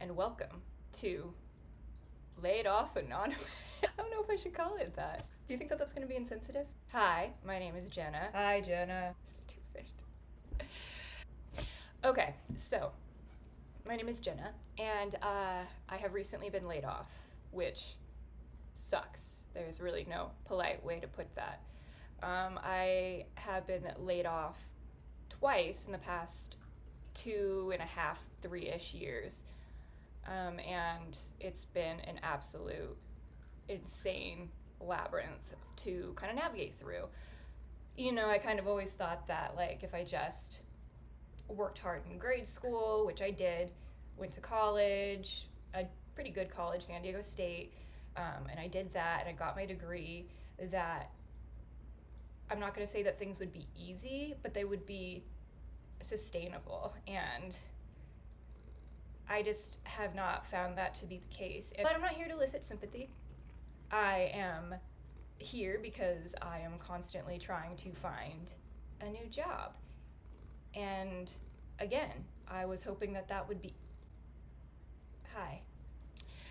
and welcome to Laid Off Anonymous. I don't know if I should call it that. Do you think that that's going to be insensitive? Hi, my name is Jenna. Hi, Jenna. Stupid. Okay, so my name is Jenna, and I have recently been laid off, which sucks. There's really no polite way to put that. I have been laid off twice in the past 2.5, 3-ish years. And it's been an absolute insane labyrinth to kind of navigate through. You know, I kind of always thought that, like, if I just worked hard in grade school, which I did, went to college, a pretty good college, San Diego State, and I did that and I got my degree, that I'm not going to say that things would be easy, but they would be sustainable. And I just have not found that to be the case. But I'm not here to elicit sympathy. I am here because I am constantly trying to find a new job. And again, I was hoping that that would be... Hi.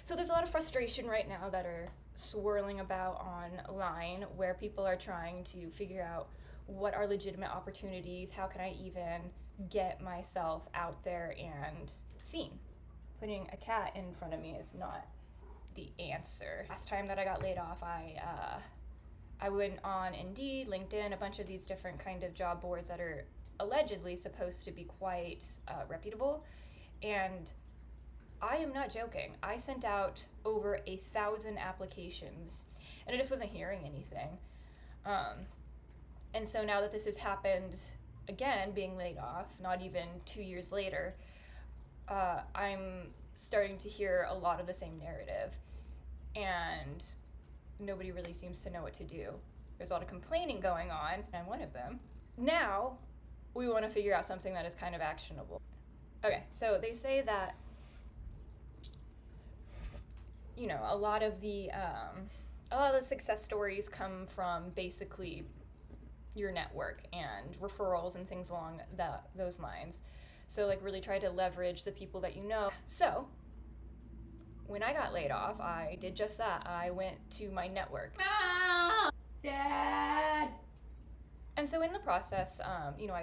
So there's a lot of frustration right now that are swirling about online, where people are trying to figure out what are legitimate opportunities, how can I even get myself out there and seen. Putting a cat in front of me is not the answer. Last time that I got laid off, I went on Indeed, LinkedIn, a bunch of these different kind of job boards that are allegedly supposed to be quite reputable, and I am not joking. I sent out over 1,000 applications, and I just wasn't hearing anything. And so now that this has happened again, being laid off, not even 2 years later, I'm starting to hear a lot of the same narrative, and nobody really seems to know what to do. There's a lot of complaining going on, and I'm one of them. Now, we want to figure out something that is kind of actionable. Okay, so they say that, you know, a lot of the success stories come from basically your network and referrals and things along those lines. So, like, really try to leverage the people that you know. So, when I got laid off, I did just that. I went to my network. Ah! Dad! And so in the process, you know,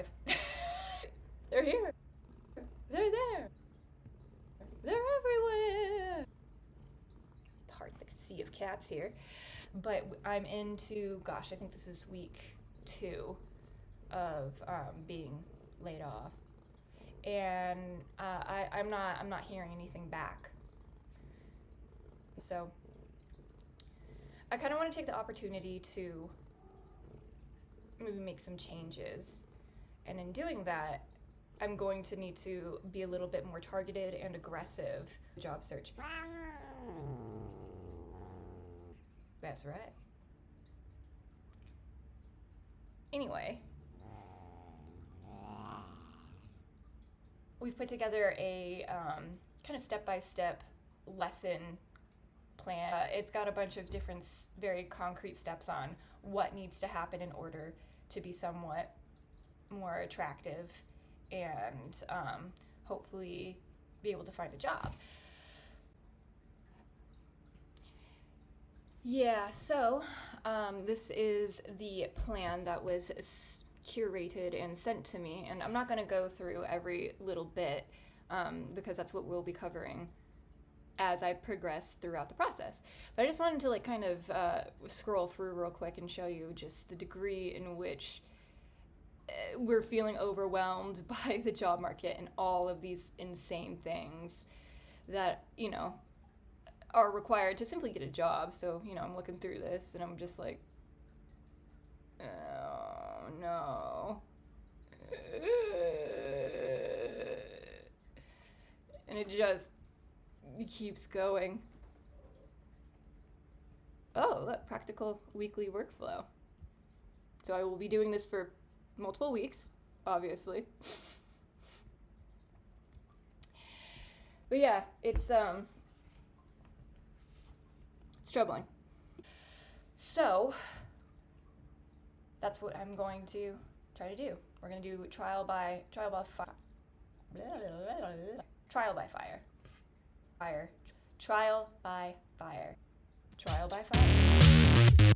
they're here. They're there. They're everywhere. Part the sea of cats here. But I'm into, gosh, I think this is week 2 of being laid off. And I'm not hearing anything back. So I kind of want to take the opportunity to maybe make some changes. And in doing that, I'm going to need to be a little bit more targeted and aggressive job search. That's right. Anyway, we've put together a kind of step-by-step lesson plan. It's got a bunch of different very concrete steps on what needs to happen in order to be somewhat more attractive and hopefully be able to find a job. Yeah, so this is the plan that was curated and sent to me, and I'm not going to go through every little bit because that's what we'll be covering as I progress throughout the process. But I just wanted to, like, kind of scroll through real quick and show you just the degree in which we're feeling overwhelmed by the job market and all of these insane things that, you know, are required to simply get a job. So, you know, I'm looking through this and I'm just like, oh no. And it just keeps going. Oh, look, practical weekly workflow. So I will be doing this for multiple weeks, obviously. But yeah, it's troubling. So that's what I'm going to try to do. We're going to do trial by fire. Fire. Trial by fire. Trial by fire.